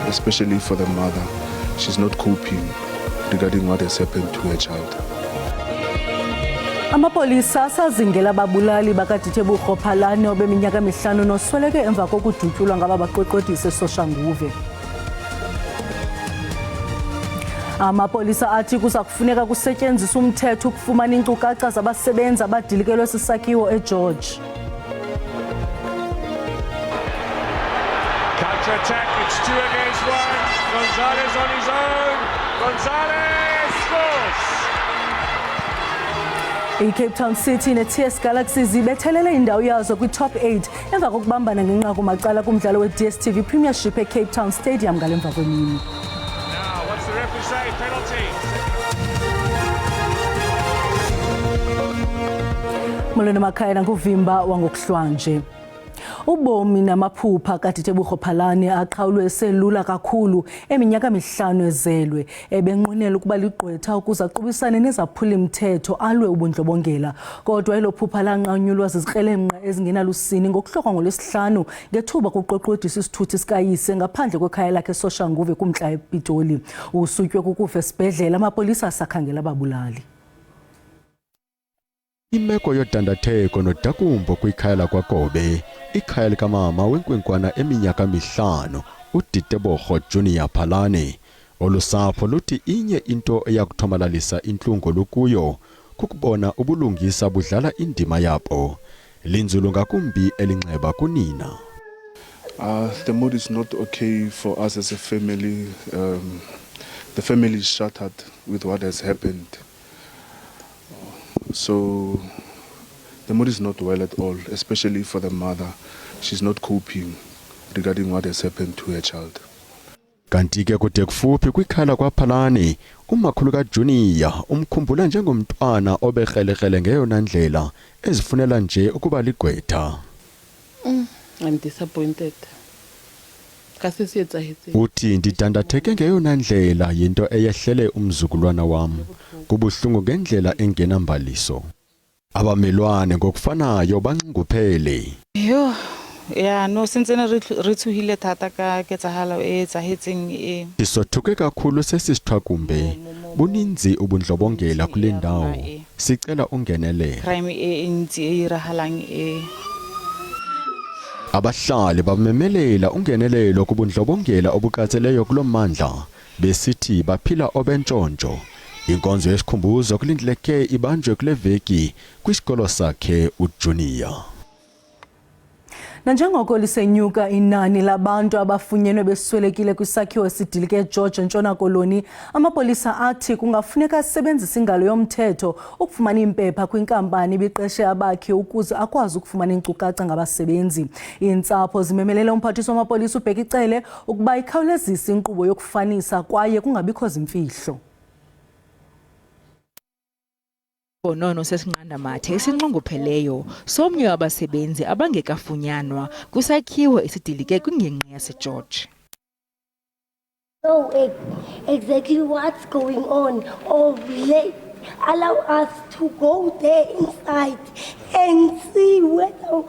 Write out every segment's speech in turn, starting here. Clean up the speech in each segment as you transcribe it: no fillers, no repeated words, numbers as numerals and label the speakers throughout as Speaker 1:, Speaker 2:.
Speaker 1: especially for the mother. She's not coping regarding what has happened to her child.
Speaker 2: Amapolisa asazingela ababulali bakaDitebogo Phalane obeminyaka 5 nosweleke emva kokudutyulwa ngabaqweqwedisi eSoshanguve. Amapolisa athi kuza kufuneka kusetyenziswa umthetho ukufumana inkcukacha zabasebenzi abadilikelwe sisakhiwo eGeorge.
Speaker 3: Counter-attack, it's 2 against 1. Gonzalez on his own. Gonzalez scores!
Speaker 2: I-Cape Town City ne-TS Galaxy zibethelele indawo yazo kwi-top 8 emva kokubambana ngenqaku macala kumdlalo we-DStv Premiership e-Cape Town Stadium ngalemva kwemini.
Speaker 3: Now, what's the referee say? Penalty.
Speaker 2: Molweni makhaya nanguvimba wangokuhlwanje. Ubomi namaphupha kaDitebogo Phalane aqhawulwe eselula kakhulu eminyaka 5 ezelwe ebenqwenela ukuba ligqwetha ukuze aqubisane nezaphula imithetho alwe ubundlobongela kodwa elo phupha lanqanyulwa zizikrelemnqa ezingenalusini ngokuhlokwa ngolwesihlanu ngethuba kuqweqwedisa isithuthi sikayise ngaphandle kwekhaya lakhe eSoshanguve kumntla ePitoli. Usutywe kukufa esibhedlela, amapolisa asakhangela ababulali.
Speaker 4: Imeko yodandatheko nodakumbo kwikhaya lakwaGobe, ikhaya likamama wenkwenkwana eminyaka 5, uDitebogo Junior Phalane. Olusapho luthi inye into eyakuthomalalisa intlungu lukuyo kukubona ubulungisa budlala indima yabo. Linzulu ngakumbi elinxeba kunina.
Speaker 1: The mood is not okay for us as a family. The family is shattered with what has happened. So the mood is not well at all, especially for the mother. She's not coping regarding what has happened to her child.
Speaker 4: Kanti ke kude kufuphi kwikhaya lakwaPhalane, umakhulu kaJunior umkhumbula njengomntwana obekrelekrele ngeyona ndlela ezifunela nje ukuba ligqwetha.
Speaker 5: I'm disappointed.
Speaker 4: Uthi ndidandatheke ngeyona ndlela yinto eyehlele umzukulwana wam. Kubuhlungu ngendlela engenambaliso. Abamelwane ngokufanayo banxunguphele.
Speaker 5: Yo, yeah, no sintsena re tsuhile thata ka ketsahalo e tsahetseng e.
Speaker 4: Sisothuke kakhulu sesisithwakumbe. Buninzi ubundlobongela kule ndawo. Sicela ungenelele.
Speaker 5: Crime e ntsi e irahalang e.
Speaker 4: Abahlali bamemelela ungenelelo kubundlobongela obukatseleyo kulommandla besithi baphila obentshontsho. Inkonzo yesikhumbuzo kulindleke ibanjwe kule veki kwisikolo sakhe uJunior.
Speaker 2: Nanjengoko lisenyuka inani labantu abafunyenwe beswelekile kwisakhiwo esidilike eGeorge eNtshona Koloni, amapolisa athi kungafuneka asebenzise ingalo yomthetho ukufumana impepha kwinkampani ibiqeshe abakhe ukuze akwazi ukufumana inkcukacha ngabasebenzi. Iintsapho zimemelela umphathiswa wamapolisa uBheki Cele ukuba ikhawulezise inkqubo yokufanisa kwaye kungabikho zimfihlo.
Speaker 6: Bonono sesinqandamathe esinxungupheleyo somnye wabasebenzi abangekafunyanwa kwisakhiwo esidilike kwingingqi yaseGeorge.
Speaker 7: So exactly what's going on, or allow us to go there inside and see whether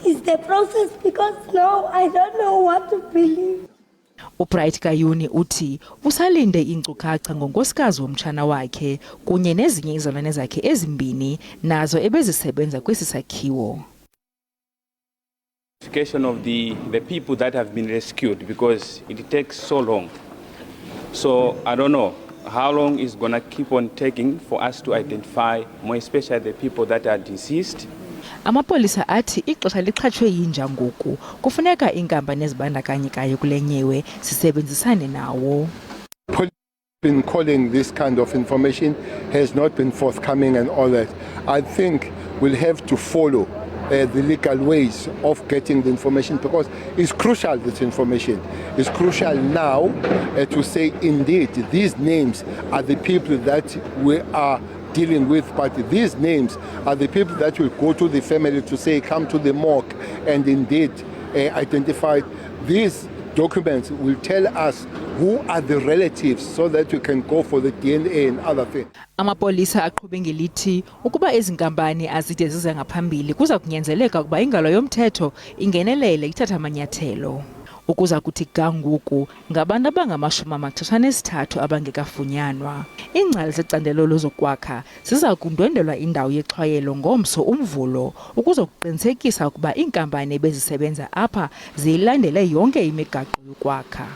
Speaker 7: is the process, because now I don't know what to believe.
Speaker 6: Ubright Kayuni uthi usalinde inkcukacha ngonkosikazi womtshana wakhe kunye nezinye izalwane zakhe ezimbini nazo ebezisebenza kwesi sakhiwo.
Speaker 8: Identification of the people that have been rescued, because it takes so long. So I don't know how long it's going to keep on taking for us to identify, more especially the people that are deceased.
Speaker 6: Amapolisa athi ixesha liqhatshwe yinja ngoku kufuneka inkampani ezibandakanyekayo kulenyewe sisebenzisane nawo.
Speaker 9: Been calling this kind of information has not been forthcoming and all that. I think we'll have to follow the legal ways of getting the information, because it's crucial, this information. It's crucial now to say indeed these names are the people that we are dealing with, but these names are the people that will go to the family to say come to the morgue and indeed identify. These documents will tell us who are the relatives so that we can go for the DNA and other things.
Speaker 6: Amapolisa aqhube ngelithi ukuba ezi nkampani azide zize ngaphambili kuza kunyanzeleka ukuba ingalo yomthetho ingenelele ithatha amanyathelo. ukuza kuthi ga ngoku ngabantu abangama-33 abangekafunyanwa. Iingcali zecandelo lozokwakha ziza kundwendelwa indawo yexhwayelo ngomso uMvulo ukuze kuqinisekisa ukuba iinkampani ebezisebenza apha ziyilandele yonke imigaqo yokwakha.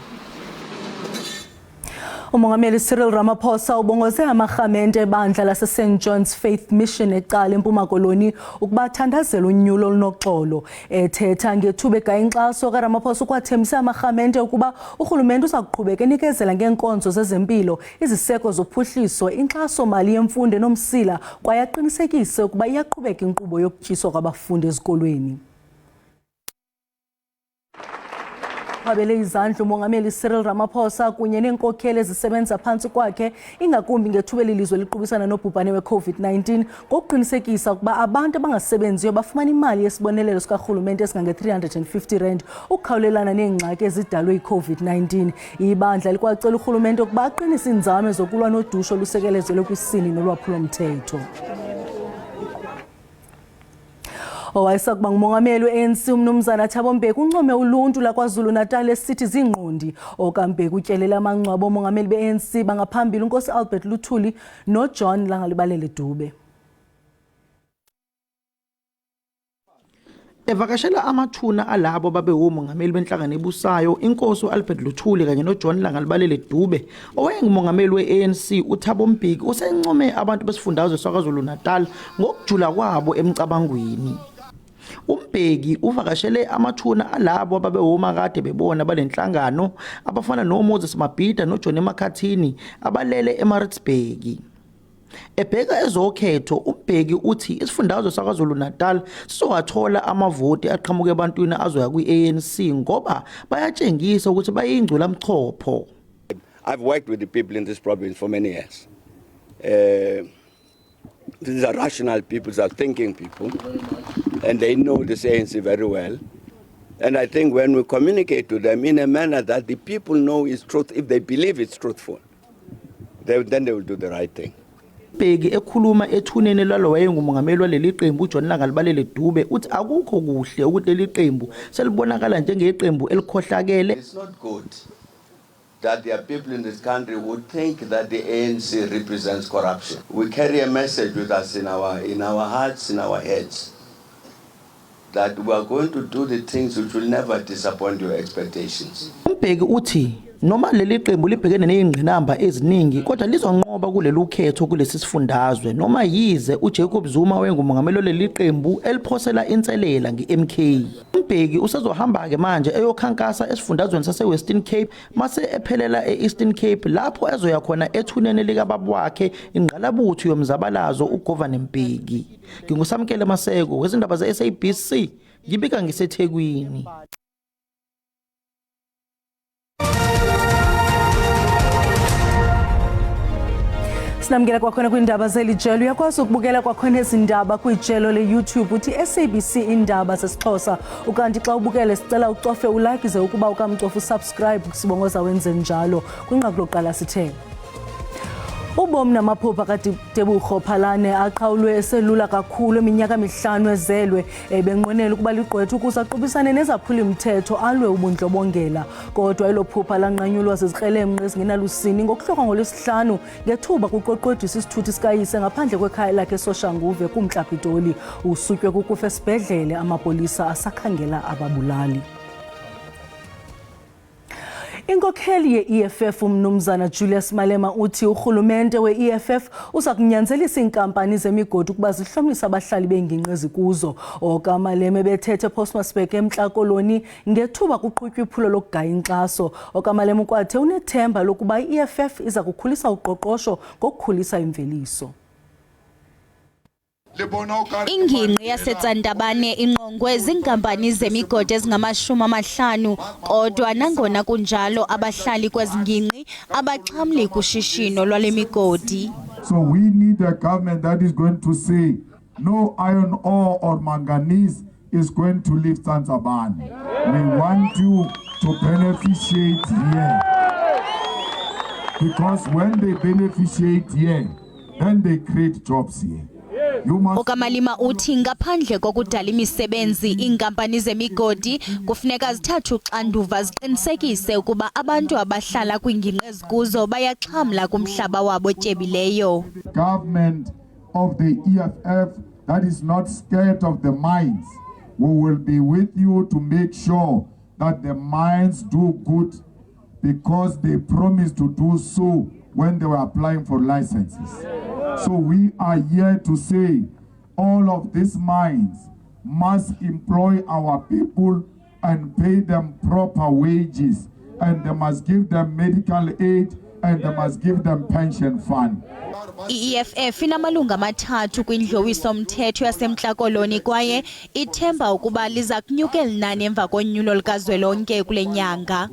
Speaker 2: Umongameli Cyril Ramaphosa ubongoze amarhamente ebandla lase-St John's Faith Mission eCala eMpuma Koloni ukuba athandazela unyulo olunoxolo. Ethetha ngethuba egaya inkxaso kaRamaphosa ukwathembisa amarhamente ukuba urhulumente uza kuqhubeka enikezela ngeenkonzo zezempilo, iziseko zophuhliso, inkxaso-mali yemfundo enomsila kwaye aqinisekise ukuba iyaqhubeka inkqubo yokutyiswa kwabafundi ezikolweni. Wabele izandla umongameli Cyril Ramaphosa kunye neenkokheli ezisebenza phantsi kwakhe ingakumbi ngethuba elilizwe liqubisana nobhubhane we-COVID-19 ngokuqinisekisa ukuba abantu abangasebenziyo bafumana imali yesibonelelo sikarhulumente esingange-R350 ukukhawulelana neengxaki ezidalwe yi-COVID-19. Ibandla likwacela urhulumente ukuba aqinise iinzame zokulwa nodusho olusekelezelwe kwisini nolwaphulo-mthetho. Owayesakuba ngumongameli we-ANC uMnumzana Thabo Mbeki uncome uluntu laKwaZulu-Natal esithi ziingqondi. OkaMbeki utyelela amangcwabo omongameli be-ANC bangaphambili uNkosi Albert Luthuli noJohn Langalibalele Dube.
Speaker 10: Evakashela amathuna alabo babewomongameli benhlangano ebusayo inkosi uAlbert Luthuli kanye noJohn Langalibalele Dube owayengumongameli we-ANC uThabo Mbeki usencome abantu besifundazwe saKwaZulu-Natal ngokujula kwabo emcabangweni. uMbeki uvakashele amathuna alabo ababewoma kade bebona balenhlangano abafana noMoses Mabhida noJohn Makhathini abalele eMaritzburg. Ebheka ezokhetho uMbeki uthi isifundazwe saKwaZulu-Natal sizowathola amavoti aqhamuke ebantwini azoya kwi-ANC ngoba bayatshengisa ukuthi bayingcula mchopho.
Speaker 11: I've worked with the people in this province for many years. These are rational people, these are thinking people, and they know this ANC very well. And I think when we communicate to them in a manner that the people know is truth, if they believe it's truthful, then they will do the right thing.
Speaker 10: Mbeki ekhuluma ethuneni lalo wayengumongameli waleli qembu uJohn Langalibalele Dube uthi akukho kuhle ukuthi leli qembu selibonakala njengeqembu elikhohlakele.
Speaker 11: It's not good that there are people in this country who think that the ANC represents corruption. We carry a message with us in our hearts, in our heads, that we are going to do the things which will never disappoint your expectations.
Speaker 10: Mbeki uthi noma leli qembu libhekene nezingqinamba eziningi kodwa lizonqoba kuleli ukhetho kulesi sifundazwe noma yize uJacob Zuma wengumongameli leli qembu eliphosela inselela ngeMK. Mbeki usezohamba ke manje eyokhankasa esifundazweni saseWestern Cape mase ephelela eEastern Cape lapho ezoya khona ethuneni likababa wakhe ingqalabutho yomzabalazo uGovernor Mbeki. Ngingusamkele Maseko wezindaba zeSABC ngibika ngiseThekwini.
Speaker 2: Sinamukela kwakhona kwindaba zelijelo uyakwazi ukubukela kwakhona ezindaba kwijelo le-YouTube uthi SABC indaba sesixhosa ukanti xa ubukele sicela ucofe ulike ze ukuba ukamcofa usubscribe sibongoza wenze njalo kwinqaku lokuqala sithe ubomi namaphupha kaTebogo Phalane aqhawulwe eselula kakhulu eminyaka 5 ezelwe ebenqwenela ukuba ligqwetha ukuze aqubisane nezaphuli-mthetho alwe ubundlobongela kodwa elophupha lanqanyulwa zizikrelemnqa ezingenalusini ngokuhloka ngolwesihlanu ngethuba kuqoqodisa isithuthi sikayise ngaphandle kwekhaya lakhe eSoshanguve kuMntla Pitoli usutywe kukufa esibhedlele amapolisa asakhangela ababulali. Inkokheli ye-EFF uMnumzana Julius Malema uthi urhulumente we-EFF uza kunyanzelisa iinkampani zemigodi ukuba zihlomise abahlali beengingqi ezikuzo. OkaMalema bethethe ePostmasburg eMntla Koloni ngethuba kuqhutywa iphulo lokugaya inkxaso. OkaMalema ukwathe unethemba lokuba i-EFF iza kukhulisa uqoqosho ngokukhulisa imveliso.
Speaker 12: Ingingqi yaseTsandabane inqongwe zinkampani zemigodi ezingama-50 kodwa nangona kunjalo abahlali kwezingingqi abaxhamli kushishino lwale migodi.
Speaker 13: So we need a government that is going to say no iron ore or manganese is going to leave Tsandzabane. We want you to beneficiate here. Because when they beneficiate here, then they create jobs here.
Speaker 12: Okamalima uthi ngaphandle kokudala imisebenzi inkampani zemigodi kufuneka zithathe uxanduva ziqinisekise ukuba abantu abahlala kwingingqi ezikuzo bayaxhamla kumhlaba wabo tyebileyo.
Speaker 13: Government of the EFF that is not scared of the mines, we will be with you to make sure that the mines do good because they promised to do so when they were applying for licenses. So we are here to say all of these mines must employ our people and pay them proper wages, and they must give them medical aid, and they must give them pension fund.
Speaker 12: EFF inamalunga amathathu kwindlowiso mthetho yaseMntla Koloni kwaye ithemba ukuba liza kunyuka elinani emva konyulo likazwelonke kule nyanga.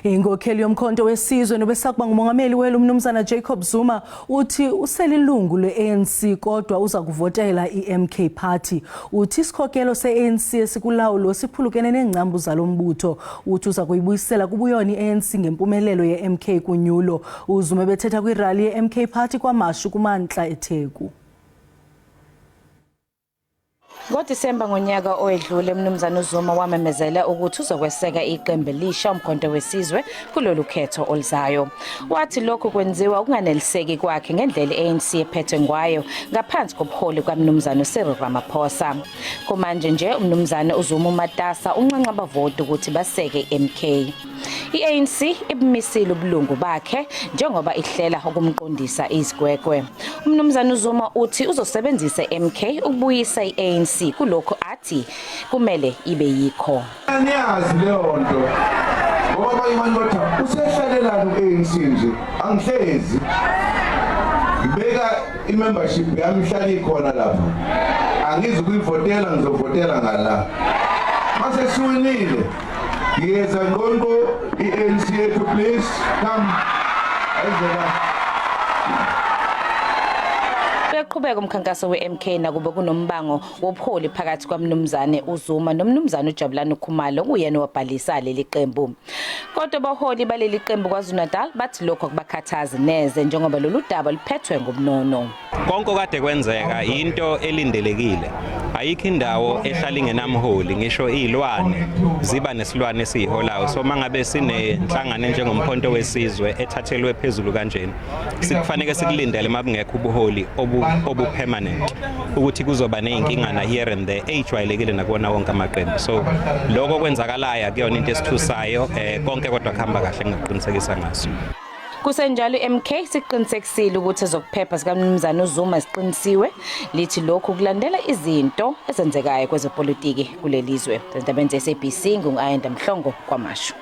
Speaker 2: Inkokheli yomkhonto wesizwe nobesakuba ngumongameli welo umnumzana Jacob Zuma uthi uselilungu le-ANC kodwa uza kuvotela i-MK Party. Uthi isikhokelo se-ANC esikulawulo siphulukene nengcambu zalo mbutho. Uthi uza kuyibuyisela kubuyona i-ANC ngempumelelo ye-MK kunyulo. uZuma bethetha kwirali ye-MK Party kwaMashu kumantla eTheku.
Speaker 14: NgoDisemba ngonyaka oyedlule umnumzana uZuma wamemezela ukuthi uzokweseka iqembu elisha umkhonto wesizwe kulolu khetho oluzayo. Wathi lokho kwenziwa ukunganeliseki kwakhe ngendlela i-ANC ephethwe ngayo ngaphansi kobuholi kwaMnumzana Cyril Ramaphosa. Kumanje nje umnumzana uZuma umatasa unqanqa abavoti ukuthi baseke MK. I-ANC ibimisile ubulungu bakhe njengoba ihlela ukumqondisa izigwegwe. Umnumzana uZuma uthi uzosebenzisa MK ukubuyisa i-ANC kulokho athi kumele ibe yikho.
Speaker 15: Aniyazi leyo nto ngoba abantu bathi usehlalelana ku-ANC nje angihlezi ngibeka i-membership yami ihlala ikhona lapha angizi ukuyivotela ngizovotela ngala mase siwinile ngiyeza ngonko i-ANC yethu please come ayizela.
Speaker 14: Uyaqhubeka umkhankaso we-MK nakube kunombango wobuholi phakathi kwaMnumzane uZuma noMnumzane uJabulani Khumalo kuyena owabhalisa leli qembu. Kodwa abaholi baleli qembu KwaZulu-Natal bathi lokho kubakhathaza neze njengoba lolu daba liphethwe ngomnono.
Speaker 16: Konke kade kwenzeka into elindelekile. Ayikho indawo ehlala ingenamholi ngisho izilwane ziba nesilwane esiholayo. So mangabe sinenhlangano njengomkhonto wesizwe ethathelwe phezulu kanjeni sikufanele sikulindele mabungekho ubuholi obu-permanent ukuthi kuzoba nezinkingana here and there ejwayelekile nakubona wonke amaqembu. So lokho kwenzakalayo akuyona into esithusayo konke kodwa kuhamba kahle ngaqinisekisa ngaso.
Speaker 14: Kusenjalo MK siqinisekisile ukuthi ezokuphepha sikaMnumzana uZuma siqinisiwe lithi lokhu kulandela izinto ezenzekayo kwezepolitiki kulelizwe. Ndabeni ze-SABC ngu-Ayanda Mhlongo kwaMashu.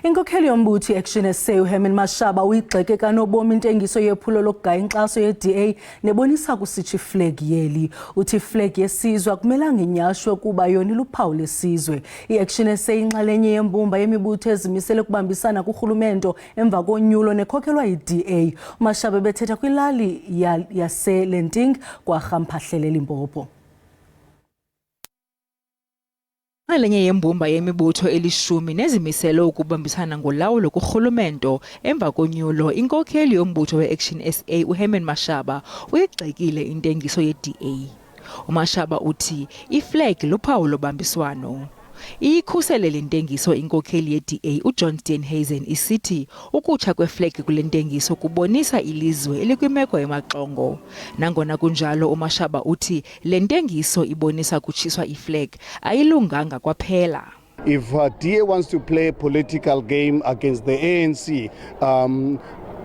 Speaker 2: Inkokheli yombutho i-Action SA uHerman Mashaba uyigxeke kanobomi intengiso yephulo lokugaya inkxaso ye-DA nebonisa kusitsho iflag yeli. Uthi iflag yesizwe akumelanga inyashwe kuba yona iluphawu lesizwe. I-Action SA inxalenye yembumba yemibutho ezimisele ukubambisana kurhulumento emva konyulo nekhokhelwa yi-DA. uMashaba bethetha kwilali yaseLenting kwaRhamphahlele Limpopo.
Speaker 6: Inxalenye yembumba yemibutho elishumi nezimisele ukubambisana ngolawulo kurhulumento emva konyulo inkokheli yombutho we-Action SA uHerman Mashaba uyigxekile intengiso ye-DA. uMashaba uthi iflag luphawu lobambiswano. Iyikhusele le ntengiso inkokheli ye-DA uJohn Steenhuisen isithi ukutsha kweflag kule ntengiso kubonisa ilizwe elikwimeko emaxongo. Nangona kunjalo uMashaba uthi le ntengiso ibonisa kutshiswa iflag ayilunganga kwaphela.
Speaker 17: If DA wants to play a political game against the ANC,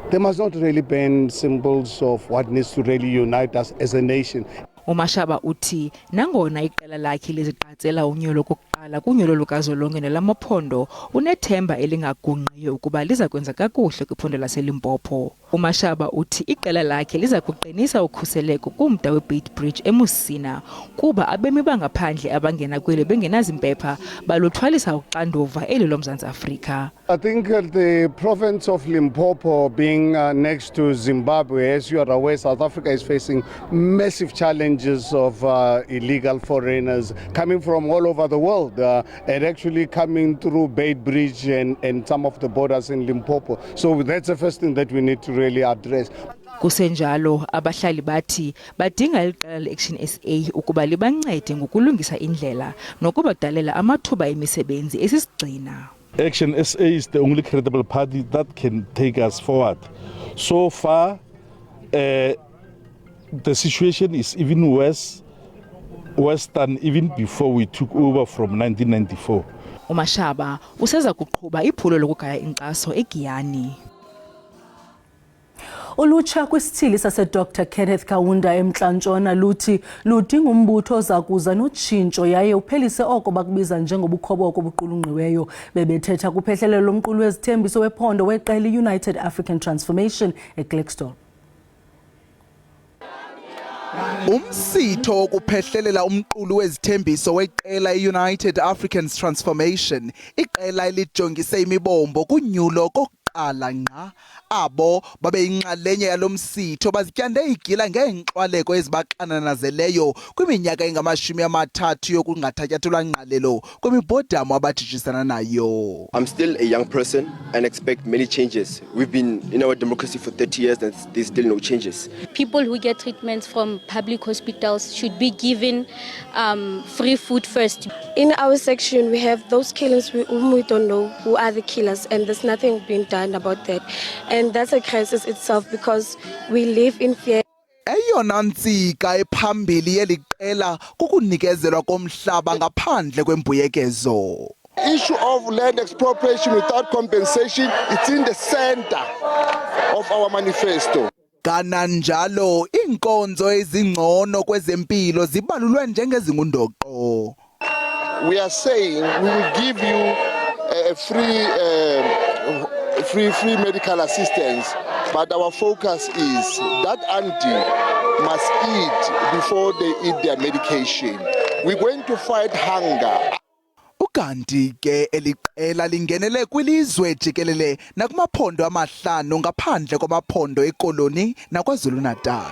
Speaker 17: they must not really ban symbols of what needs to really unite us as a nation.
Speaker 6: uMashaba uthi nangona iqela lakhe liziqatsela unyulo kokuqala kunyulo lukazolonke nelamaphondo unethemba elingagungqiyo ukuba liza kwenza kakuhle kwiphondo laseLimpopo. uMashaba uthi iqela lakhe liza kuqinisa ukhuseleko kumda weBeit Bridge eMusina kuba abemi bangaphandle abangena kweli bengenazimpepha baluthwalisa uxanduva eli loMzantsi Afrika.
Speaker 17: I think the province of Limpopo being next to Zimbabwe, as you are aware, South Africa is facing massive challenges of illegal foreigners coming from all over the world and actually coming through Beit Bridge and some of the borders in Limpopo. So that's the first thing that we need to really address.
Speaker 6: Kusenjalo abahlali bathi badinga iqela le-Action SA ukuba libancede ngokulungisa indlela nokubadalela amathuba emisebenzi esisigxina.
Speaker 18: Action SA is the only credible party that can take us forward. So far, the situation is even worse than even before we took over from 1994.
Speaker 6: uMashaba useza kuqhuba iphulo lokugaya inkxaso eGiyani.
Speaker 2: Ulutsha kwisithili saseDr Kenneth Kaunda eMntla-Ntshona luthi ludinga umbutho ozakuza notshintsho yaye uphelise oko bakubiza njengobukhoboko obuqulunqiweyo. Bebethetha kuphehlelelo lomqulu wezithembiso wephondo weqela United African Transformation eGlexstone.
Speaker 19: Umsitho wokuphehlelela umqulu wezithembiso weqela United African Transformation, iqela elijongise imibombo kunyulo kokuqala ngqa abo babeyinxalenye yalomsitho bazityande igila ngeenxwaleko ezibaxananazeleyo kwiminyaka engama-30 yokungathatyathelwa ngqalelo kwemibhodamo abatitshisana nayo.
Speaker 20: I'm still a young person and expect many changes. We've been in our democracy for 30 years and there's still no changes.
Speaker 21: People who get treatments from public hospitals should be given free food first.
Speaker 22: In our section, we have those killers whom we don't know who are the killers, and there's nothing being done about that. And that's a crisis itself because we live in fear.
Speaker 19: Eyona ntsika ephambili yeliqela kukunikezelwa komhlaba ngaphandle kwembuyekezo.
Speaker 9: Issue of land expropriation without compensation, it's in the center of our manifesto.
Speaker 19: Kananjalo inkonzo ezingcono kwezempilo zibalulwe njengezingundoqo.
Speaker 9: We are saying we will give you a free medical assistance, but our focus is that auntie must eat before they eat their medication. We're going to fight hunger.
Speaker 19: Ukanti ke eliqela lingenele kwilizwe jikelele nakumaphondo amahlanu ngaphandle kwamaphondo ekoloni naKwaZulu-Natal.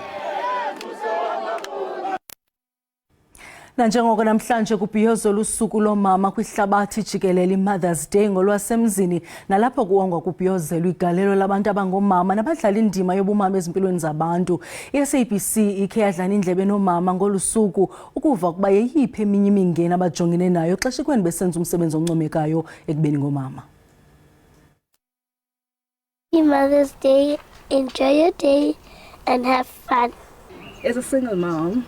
Speaker 2: Nanjengoko namhlanje kubhiyozwa usuku lomama kwihlabathi jikelele iMother's Day ngolwasemzini, nalapho kuwongwa kubhiyozelwa igalelo labantu abangomama nabadlala indima yobumama ezimpilweni zabantu. I-SABC ikhe yadlana indlebe nomama ngolusuku ukuva ukuba yeyiphi eminye imingeni abajongene nayo xeshikweni besenza umsebenzi oncomekayo ekubeni ngomama.
Speaker 7: Mother's Day, enjoy your day and have fun.
Speaker 23: As a single mom,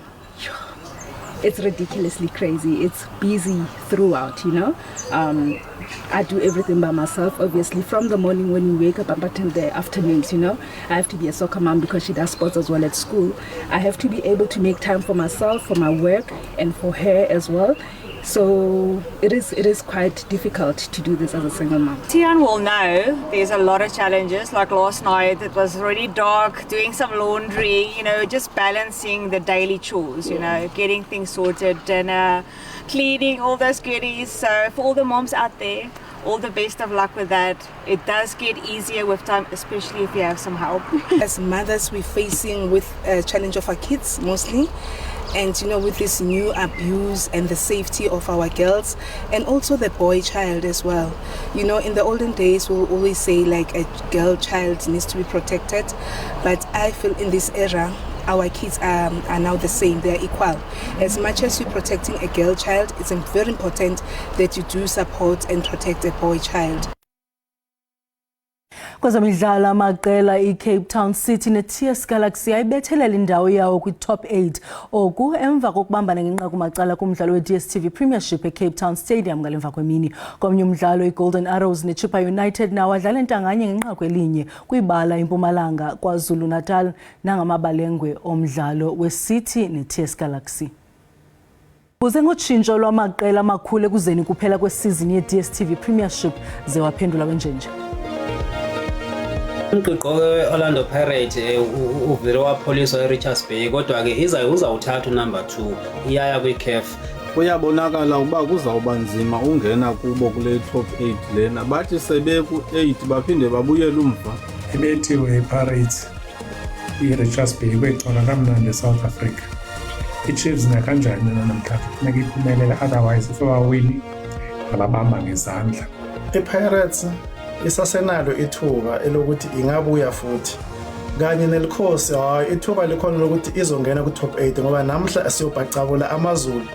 Speaker 23: it's ridiculously crazy. It's busy throughout, you know. I do everything by myself, obviously, from the morning when we wake up up until the afternoons, you know. I have to be a soccer mom because she does sports as well at school. I have to be able to make time for myself, for my work, and for her as well. So it is quite difficult to do this as a single mom.
Speaker 24: Tian will know there's a lot of challenges. Like last night, it was already dark, doing some laundry, you know, just balancing the daily chores, you know, getting things sorted, dinner, cleaning, all those goodies. So for all the moms out there, all the best of luck with that. It does get easier with time, especially if you have some help.
Speaker 25: As mothers, we're facing with a challenge of our kids mostly. And you know, with this new abuse and the safety of our girls and also the boy child as well. You know, in the olden days, we'll always say like a girl child needs to be protected. But I feel in this era, our kids are now the same, they're equal. As much as you're protecting a girl child, it's very important that you do support and protect a boy child.
Speaker 2: Kwezemidlalo amaqela iCape Town City neTS Galaxy ayibethelela indawo yawo kwi-top 8 oku emva kokubambana ngenqaku macala kumdlalo we-DStv Premiership eCape Town Stadium ngalemva kwemini. Komnye umdlalo iGolden Arrows neChippa United nawo adlala entanganye ngenqaku elinye kwibala eMpumalanga KwaZulu-Natal nangamabalengwe omdlalo weCity neTS Galaxy. Kuze ngotshintsho lwamaqela amakhulu ekuzeni kuphela kwesizini ye-DStv Premiership zewaphendula wenjenje.
Speaker 26: Umqiqo we-Orlando Pirates uvele wapholiswa eRichards Bay kodwa ke uzawuthatha unumber 2 iyaya kwiCAF.
Speaker 27: Kuyabonakala ukuba kuzawuba nzima ungena kubo kule top 8 lena bathi sebeku-8 baphinde babuyele umva.
Speaker 28: Ibethiwe iPirates iRichards Bay kwexola kamnandi eSouth Africa. iChiefs nakanjani namhlanje funeka iphumelele, otherwise if abawini ababamba ngezandla.
Speaker 29: iPirates isasenalo ithuba elokuthi ingabuya futhi
Speaker 1: kanye nelikhosi ithuba likhona lokuthi izongena ku-top 8 ngoba namhla siyobhacabula amazulu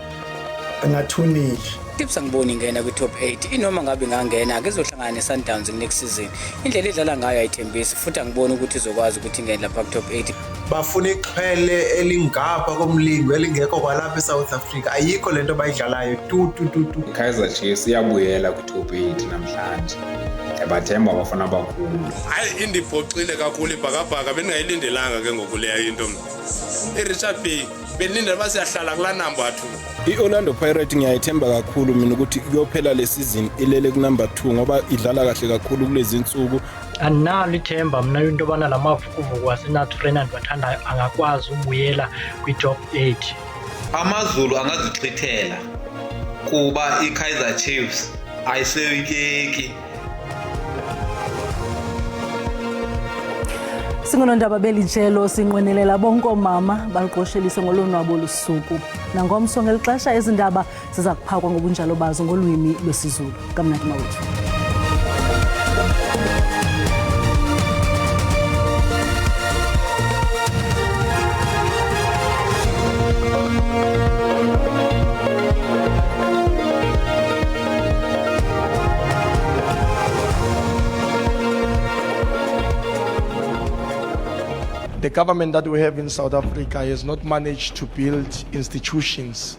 Speaker 1: ngathunile.
Speaker 3: Tips angiboni ingena kwi-top 8 inoma ngabe ngangena ke izohlangana ne-Sundowns next season. Indlela idlala ngayo ayithembisi futhi angiboni ukuthi izokwazi ukuthi ingene lapha ku-top 8.
Speaker 4: Bafuna iqhele elingapha komlingo elingekho kwalapha eSouth Africa. Ayikho lento bayidlalayo tu.
Speaker 5: Kaizer Chiefs iyabuyela ku-top 8 namhlanje. Bathemba abafana abakhulu.
Speaker 8: Hayi indiphoxile kakhulu ibhakabhaka bengingayilindelanga ke ngokuleya into mina. iRichard Bay benilinde basiyahlala kula number 2.
Speaker 10: I-Orlando Pirates ngiyayithemba kakhulu mina ukuthi kuyophela le season ilele ku number 2 ngoba idlala kahle kakhulu kulezi insuku.
Speaker 11: Analo ithemba mina into bana lamavukuvuku waseNathi Fernand bathandayo angakwazi ubuyela kwi-top 8.
Speaker 13: Amazulu angazichithela kuba iKaizer Chiefs ayiseyikeki.
Speaker 2: Singonondaba belijelo sinqwenelela bonke omama baliqoshelise ngolonwabo olusuku. Nangomso ngelixesha ezindaba ziza kuphakwa ngobunjalo bazo ngolwimi lwesiZulu. Kamnandi mawethu.
Speaker 1: The government that we have in South Africa has not managed to build institutions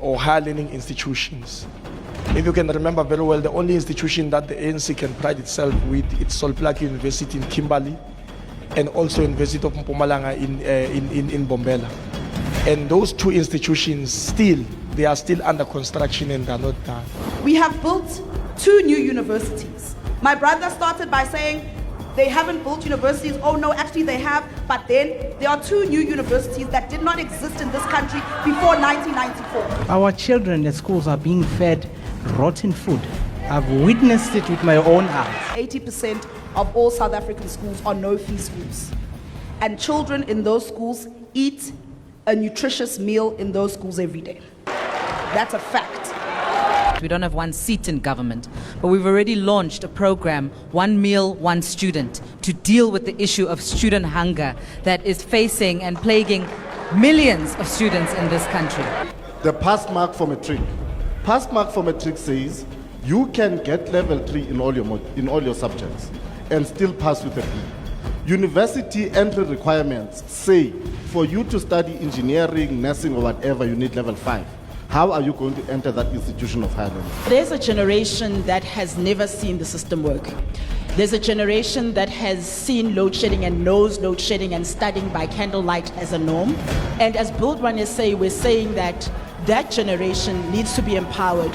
Speaker 1: or higher learning institutions. If you can remember very well, the only institution that the ANC can pride itself with is Sol Plaatje University in Kimberley and also University of Mpumalanga in Bombela. And those two institutions they are still under construction and they are not done.
Speaker 29: We have built 2 new universities. My brother started by saying, they haven't built universities. Oh no, actually they have. But then there are 2 new universities that did not exist in this country before 1994.
Speaker 30: Our children at schools are being fed rotten food. I've witnessed it with my own eyes.
Speaker 29: 80% of all South African schools are no-fee schools. And children in those schools eat a nutritious meal in those schools every day. That's a fact.
Speaker 31: We don't have one seat in government, but we've already launched a program, One Meal, One Student, to deal with the issue of student hunger that is facing and plaguing millions of students in this country.
Speaker 17: The pass mark for matric. Pass mark for matric says you can get level 3 in all your subjects and still pass with a B. University entry requirements say for you to study engineering, nursing or whatever, you need level 5. How are you going to enter that institution of higher learning?
Speaker 29: There's a generation that has never seen the system work. There's a generation that has seen load shedding and knows load shedding and studying by candlelight as a norm. And as Build One SA, we're saying that that generation needs to be empowered.